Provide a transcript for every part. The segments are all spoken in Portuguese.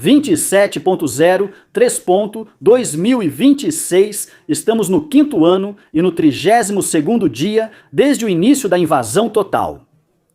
27.0, 3.2026, estamos no 5º ano e no 32º dia desde o início da invasão total.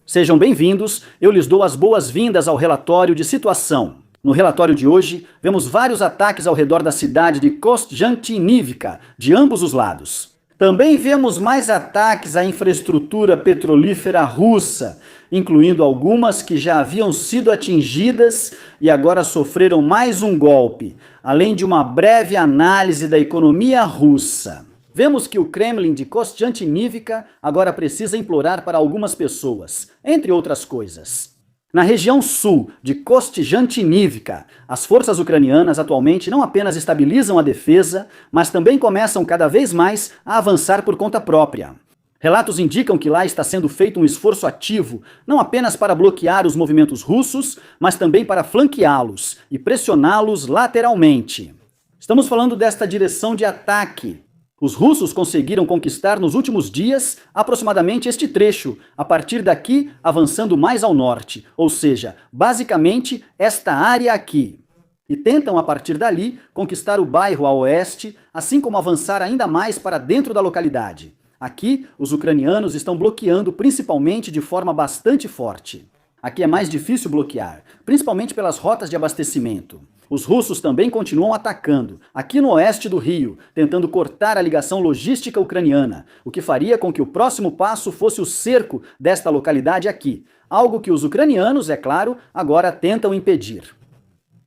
Sejam bem-vindos, eu lhes dou as boas-vindas ao relatório de situação. No relatório de hoje, vemos vários ataques ao redor da cidade de Kostjantinivka, de ambos os lados. Também vemos mais ataques à infraestrutura petrolífera russa, incluindo algumas que já haviam sido atingidas e agora sofreram mais um golpe, além de uma breve análise da economia russa. Vemos que o Kremlin de Kostjantinivka agora precisa implorar para algumas pessoas, entre outras coisas. Na região sul de Kostjantinivka, as forças ucranianas atualmente não apenas estabilizam a defesa, mas também começam cada vez mais a avançar por conta própria. Relatos indicam que lá está sendo feito um esforço ativo, não apenas para bloquear os movimentos russos, mas também para flanqueá-los e pressioná-los lateralmente. Estamos falando desta direção de ataque. Os russos conseguiram conquistar nos últimos dias aproximadamente este trecho, a partir daqui avançando mais ao norte, ou seja, basicamente esta área aqui. E tentam a partir dali conquistar o bairro a oeste, assim como avançar ainda mais para dentro da localidade. Aqui, os ucranianos estão bloqueando principalmente de forma bastante forte. Aqui é mais difícil bloquear, principalmente pelas rotas de abastecimento. Os russos também continuam atacando, aqui no oeste do Rio, tentando cortar a ligação logística ucraniana, o que faria com que o próximo passo fosse o cerco desta localidade aqui, algo que os ucranianos, é claro, agora tentam impedir.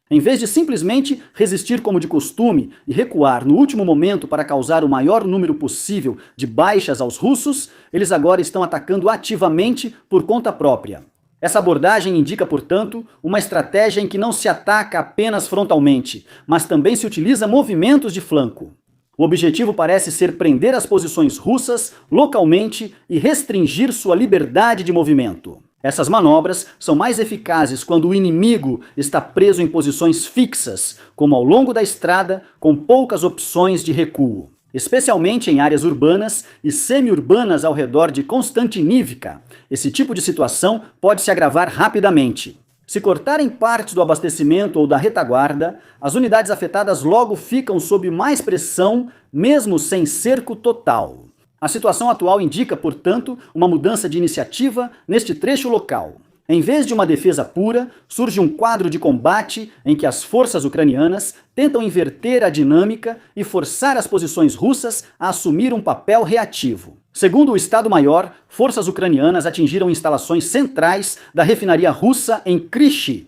Em vez de simplesmente resistir como de costume e recuar no último momento para causar o maior número possível de baixas aos russos, eles agora estão atacando ativamente por conta própria. Essa abordagem indica, portanto, uma estratégia em que não se ataca apenas frontalmente, mas também se utiliza movimentos de flanco. O objetivo parece ser prender as posições russas localmente e restringir sua liberdade de movimento. Essas manobras são mais eficazes quando o inimigo está preso em posições fixas, como ao longo da estrada, com poucas opções de recuo. Especialmente em áreas urbanas e semi-urbanas ao redor de Kostjantinivka, esse tipo de situação pode se agravar rapidamente. Se cortarem partes do abastecimento ou da retaguarda, as unidades afetadas logo ficam sob mais pressão, mesmo sem cerco total. A situação atual indica, portanto, uma mudança de iniciativa neste trecho local. Em vez de uma defesa pura, surge um quadro de combate em que as forças ucranianas tentam inverter a dinâmica e forçar as posições russas a assumir um papel reativo. Segundo o Estado-Maior, forças ucranianas atingiram instalações centrais da refinaria russa em Kryvyi.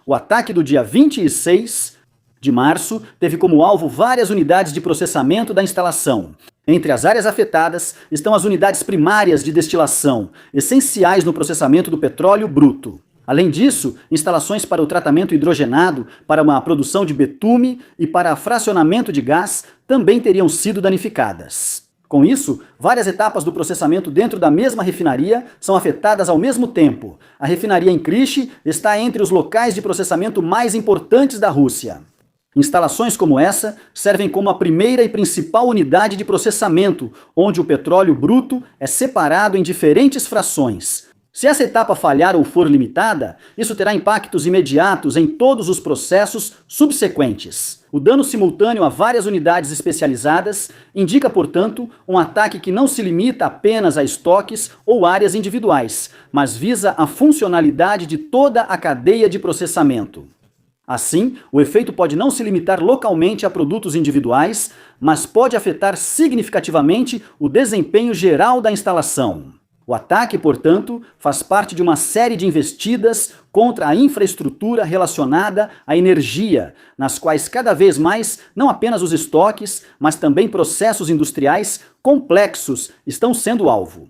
O ataque do dia 26 de março teve como alvo várias unidades de processamento da instalação. Entre as áreas afetadas estão as unidades primárias de destilação, essenciais no processamento do petróleo bruto. Além disso, instalações para o tratamento hidrogenado, para uma produção de betume e para fracionamento de gás também teriam sido danificadas. Com isso, várias etapas do processamento dentro da mesma refinaria são afetadas ao mesmo tempo. A refinaria em Kryvyi está entre os locais de processamento mais importantes da Rússia. Instalações como essa servem como a primeira e principal unidade de processamento, onde o petróleo bruto é separado em diferentes frações. Se essa etapa falhar ou for limitada, isso terá impactos imediatos em todos os processos subsequentes. O dano simultâneo a várias unidades especializadas indica, portanto, um ataque que não se limita apenas a estoques ou áreas individuais, mas visa a funcionalidade de toda a cadeia de processamento. Assim, o efeito pode não se limitar localmente a produtos individuais, mas pode afetar significativamente o desempenho geral da instalação. O ataque, portanto, faz parte de uma série de investidas contra a infraestrutura relacionada à energia, nas quais cada vez mais não apenas os estoques, mas também processos industriais complexos estão sendo alvo.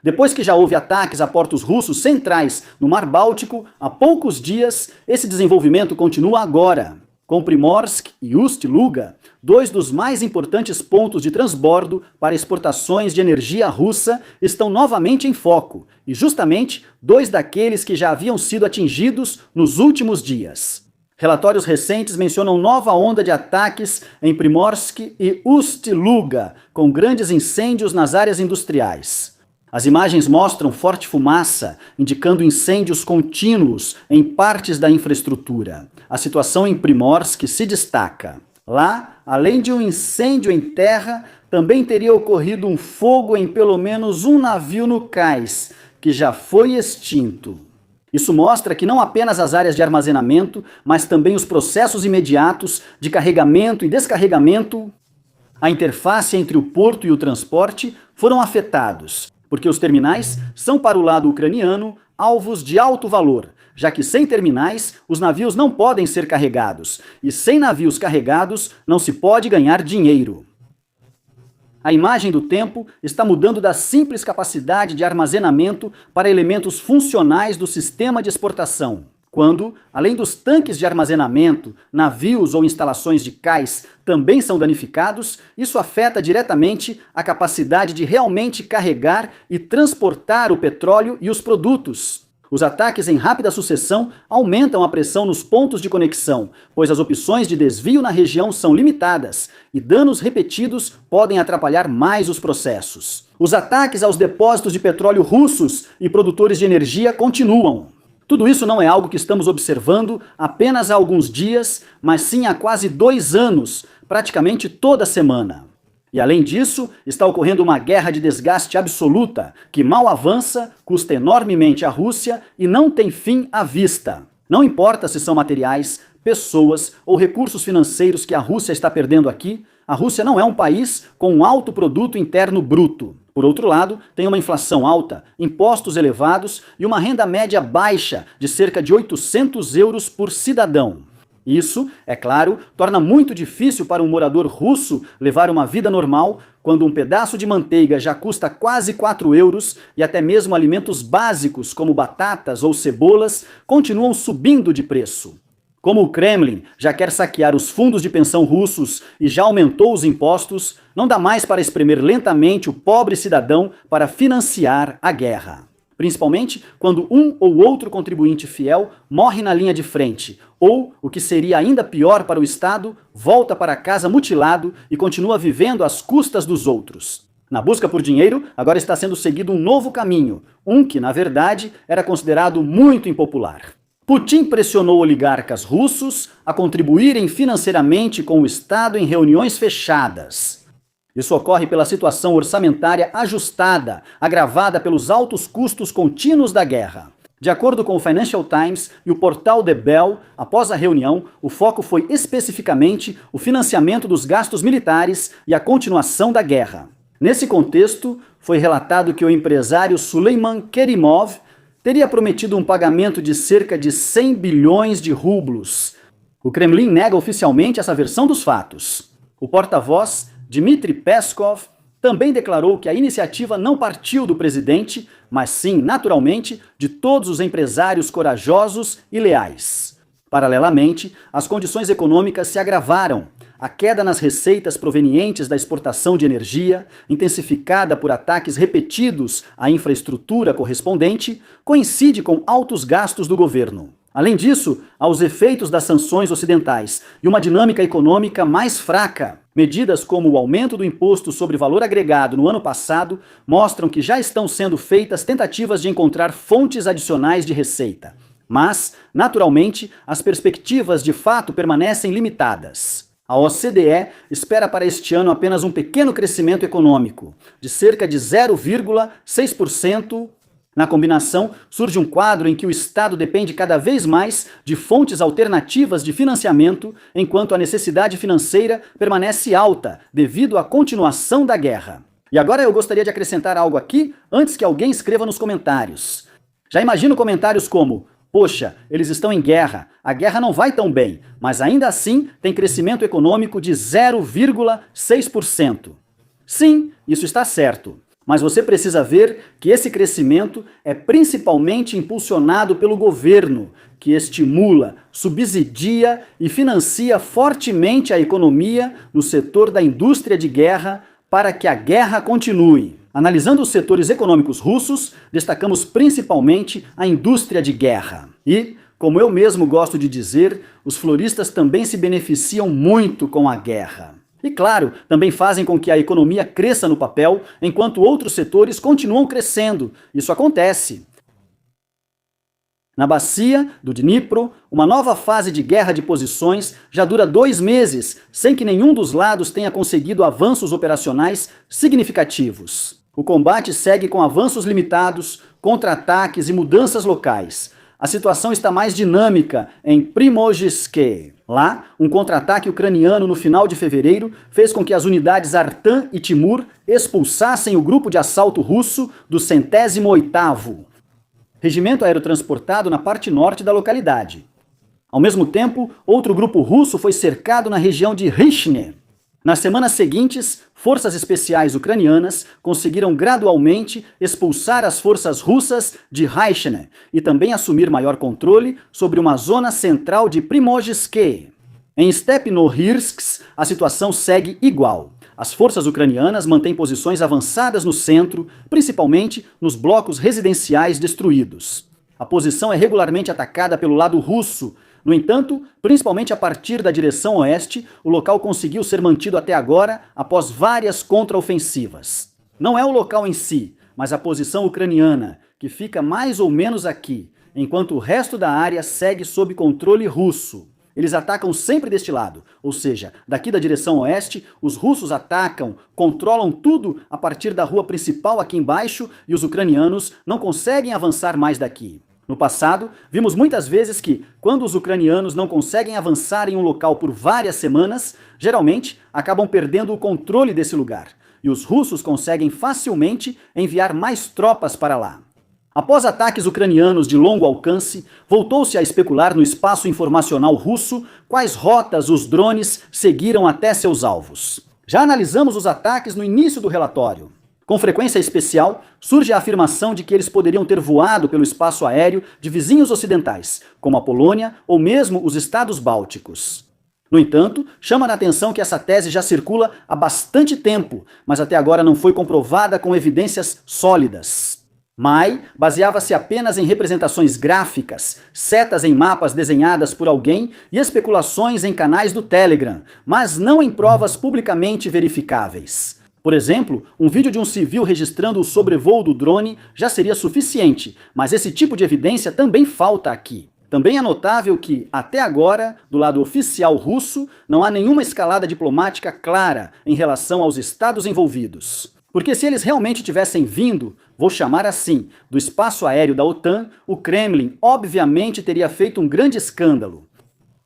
Depois que já houve ataques a portos russos centrais no Mar Báltico há poucos dias, esse desenvolvimento continua agora. Com Primorsk e Ust-Luga, dois dos mais importantes pontos de transbordo para exportações de energia russa, estão novamente em foco, e justamente dois daqueles que já haviam sido atingidos nos últimos dias. Relatórios recentes mencionam nova onda de ataques em Primorsk e Ust-Luga, com grandes incêndios nas áreas industriais. As imagens mostram forte fumaça, indicando incêndios contínuos em partes da infraestrutura. a situação em Primorsk se destaca. Lá, além de um incêndio em terra, também teria ocorrido um fogo em pelo menos um navio no cais, que já foi extinto. Isso mostra que não apenas as áreas de armazenamento, mas também os processos imediatos de carregamento e descarregamento, a interface entre o porto e o transporte, foram afetados, porque os terminais são, para o lado ucraniano, alvos de alto valor, já que sem terminais os navios não podem ser carregados, e sem navios carregados não se pode ganhar dinheiro. A imagem do tempo está mudando da simples capacidade de armazenamento para elementos funcionais do sistema de exportação, quando, além dos tanques de armazenamento, navios ou instalações de cais também são danificados, isso afeta diretamente a capacidade de realmente carregar e transportar o petróleo e os produtos. Os ataques em rápida sucessão aumentam a pressão nos pontos de conexão, pois as opções de desvio na região são limitadas e danos repetidos podem atrapalhar mais os processos. Os ataques aos depósitos de petróleo russos e produtores de energia continuam. Tudo isso não é algo que estamos observando apenas há alguns dias, mas sim há quase 2 anos, praticamente toda semana. E além disso, está ocorrendo uma guerra de desgaste absoluta, que mal avança, custa enormemente à Rússia e não tem fim à vista. Não importa se são materiais, pessoas ou recursos financeiros que a Rússia está perdendo aqui, a Rússia não é um país com um alto produto interno bruto. Por outro lado, tem uma inflação alta, impostos elevados e uma renda média baixa de cerca de 800 euros por cidadão. Isso, é claro, torna muito difícil para um morador russo levar uma vida normal quando um pedaço de manteiga já custa quase 4 euros e até mesmo alimentos básicos como batatas ou cebolas continuam subindo de preço. Como o Kremlin já quer saquear os fundos de pensão russos e já aumentou os impostos, não dá mais para espremer lentamente o pobre cidadão para financiar a guerra. Principalmente quando um ou outro contribuinte fiel morre na linha de frente, ou, o que seria ainda pior para o Estado, volta para casa mutilado e continua vivendo às custas dos outros. Na busca por dinheiro, agora está sendo seguido um novo caminho, um que, na verdade, era considerado muito impopular. Putin pressionou oligarcas russos a contribuírem financeiramente com o Estado em reuniões fechadas. Isso ocorre pela situação orçamentária ajustada, agravada pelos altos custos contínuos da guerra. De acordo com o Financial Times e o portal The Bell, após a reunião, o foco foi especificamente o financiamento dos gastos militares e a continuação da guerra. Nesse contexto, foi relatado que o empresário Suleiman Kerimov teria prometido um pagamento de cerca de 100 bilhões de rublos. O Kremlin nega oficialmente essa versão dos fatos. O porta-voz Dmitry Peskov também declarou que a iniciativa não partiu do presidente, mas sim, naturalmente, de todos os empresários corajosos e leais. Paralelamente, as condições econômicas se agravaram. A queda nas receitas provenientes da exportação de energia, intensificada por ataques repetidos à infraestrutura correspondente, coincide com altos gastos do governo. Além disso, há os efeitos das sanções ocidentais e uma dinâmica econômica mais fraca. Medidas como o aumento do imposto sobre valor agregado no ano passado mostram que já estão sendo feitas tentativas de encontrar fontes adicionais de receita. Mas, naturalmente, as perspectivas de fato permanecem limitadas. A OCDE espera para este ano apenas um pequeno crescimento econômico, de cerca de 0,6%. Na combinação, surge um quadro em que o Estado depende cada vez mais de fontes alternativas de financiamento, enquanto a necessidade financeira permanece alta devido à continuação da guerra. E agora eu gostaria de acrescentar algo aqui antes que alguém escreva nos comentários. Já imagino comentários como: poxa, eles estão em guerra, a guerra não vai tão bem, mas ainda assim tem crescimento econômico de 0,6%. Sim, isso está certo. Mas você precisa ver que esse crescimento é principalmente impulsionado pelo governo, que estimula, subsidia e financia fortemente a economia no setor da indústria de guerra para que a guerra continue. Analisando os setores econômicos russos, destacamos principalmente a indústria de guerra. E, como eu mesmo gosto de dizer, os floristas também se beneficiam muito com a guerra. E claro, também fazem com que a economia cresça no papel, enquanto outros setores continuam crescendo. Isso acontece. Na bacia do Dnipro, uma nova fase de guerra de posições já dura 2 meses, sem que nenhum dos lados tenha conseguido avanços operacionais significativos. O combate segue com avanços limitados, contra-ataques e mudanças locais. A situação está mais dinâmica em Primorje-Ske. Lá, um contra-ataque ucraniano no final de fevereiro fez com que as unidades Artan e Timur expulsassem o grupo de assalto russo do 108º Regimento Aerotransportado na parte norte da localidade. Ao mesmo tempo, outro grupo russo foi cercado na região de Rishne. Nas semanas seguintes, forças especiais ucranianas conseguiram gradualmente expulsar as forças russas de Rishne e também assumir maior controle sobre uma zona central de Primorje-Ske. Em Stepnohirsk, a situação segue igual. As forças ucranianas mantêm posições avançadas no centro, principalmente nos blocos residenciais destruídos. A posição é regularmente atacada pelo lado russo. No entanto, principalmente a partir da direção oeste, o local conseguiu ser mantido até agora após várias contraofensivas. Não é o local em si, mas a posição ucraniana, que fica mais ou menos aqui, enquanto o resto da área segue sob controle russo. Eles atacam sempre deste lado, ou seja, daqui da direção oeste, os russos atacam, controlam tudo a partir da rua principal aqui embaixo e os ucranianos não conseguem avançar mais daqui. No passado, vimos muitas vezes que, quando os ucranianos não conseguem avançar em um local por várias semanas, geralmente acabam perdendo o controle desse lugar, e os russos conseguem facilmente enviar mais tropas para lá. Após ataques ucranianos de longo alcance, voltou-se a especular no espaço informacional russo quais rotas os drones seguiram até seus alvos. Já analisamos os ataques no início do relatório. Com frequência especial, surge a afirmação de que eles poderiam ter voado pelo espaço aéreo de vizinhos ocidentais, como a Polônia ou mesmo os estados bálticos. No entanto, chama a atenção que essa tese já circula há bastante tempo, mas até agora não foi comprovada com evidências sólidas. Mai baseava-se apenas em representações gráficas, setas em mapas desenhadas por alguém e especulações em canais do Telegram, mas não em provas publicamente verificáveis. Por exemplo, um vídeo de um civil registrando o sobrevoo do drone já seria suficiente, mas esse tipo de evidência também falta aqui. Também é notável que, até agora, do lado oficial russo, não há nenhuma escalada diplomática clara em relação aos estados envolvidos. Porque se eles realmente tivessem vindo, vou chamar assim, do espaço aéreo da OTAN, o Kremlin obviamente teria feito um grande escândalo.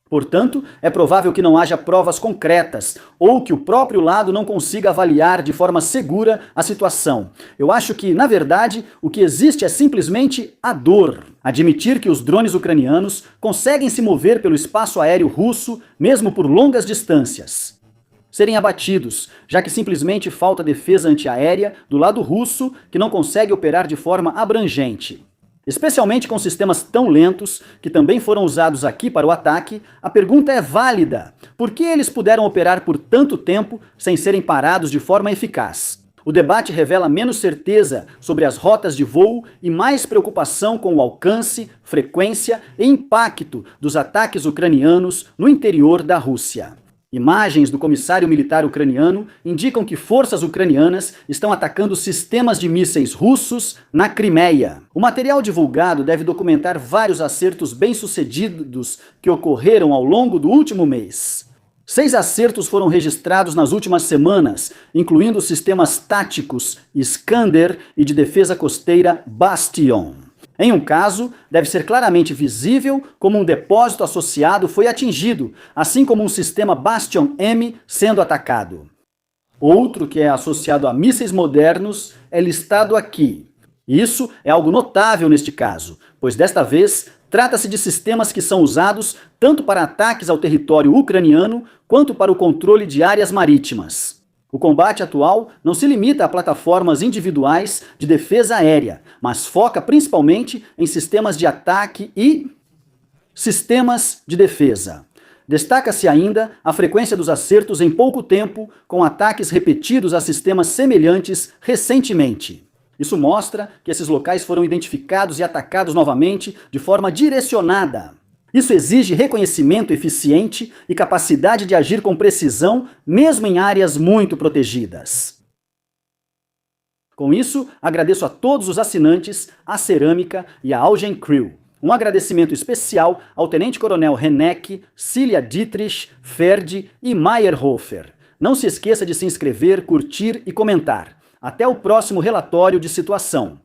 Portanto, é provável que não haja provas concretas, ou que o próprio lado não consiga avaliar de forma segura a situação. Eu acho que, na verdade, o que existe é simplesmente a dor. Admitir que os drones ucranianos conseguem se mover pelo espaço aéreo russo, mesmo por longas distâncias. Serem abatidos, já que simplesmente falta defesa antiaérea do lado russo, que não consegue operar de forma abrangente. Especialmente com sistemas tão lentos, que também foram usados aqui para o ataque, a pergunta é válida. Por que eles puderam operar por tanto tempo sem serem parados de forma eficaz? O debate revela menos certeza sobre as rotas de voo e mais preocupação com o alcance, frequência e impacto dos ataques ucranianos no interior da Rússia. Imagens do comissário militar ucraniano indicam que forças ucranianas estão atacando sistemas de mísseis russos na Crimeia. O material divulgado deve documentar vários acertos bem-sucedidos que ocorreram ao longo do último mês. 6 acertos foram registrados nas últimas semanas, incluindo os sistemas táticos Iskander e de defesa costeira Bastion. Em um caso, deve ser claramente visível como um depósito associado foi atingido, assim como um sistema Bastion-M sendo atacado. Outro, que é associado a mísseis modernos, é listado aqui. Isso é algo notável neste caso, pois desta vez trata-se de sistemas que são usados tanto para ataques ao território ucraniano quanto para o controle de áreas marítimas. O combate atual não se limita a plataformas individuais de defesa aérea, mas foca principalmente em sistemas de ataque e sistemas de defesa. Destaca-se ainda a frequência dos acertos em pouco tempo, com ataques repetidos a sistemas semelhantes recentemente. Isso mostra que esses locais foram identificados e atacados novamente de forma direcionada. Isso exige reconhecimento eficiente e capacidade de agir com precisão, mesmo em áreas muito protegidas. Com isso, agradeço a todos os assinantes, a Cerâmica e a Augen Crew. Um agradecimento especial ao Tenente Coronel Reneck, Cília Dietrich, Ferdi e Meyerhofer. Não se esqueça de se inscrever, curtir e comentar. Até o próximo relatório de situação.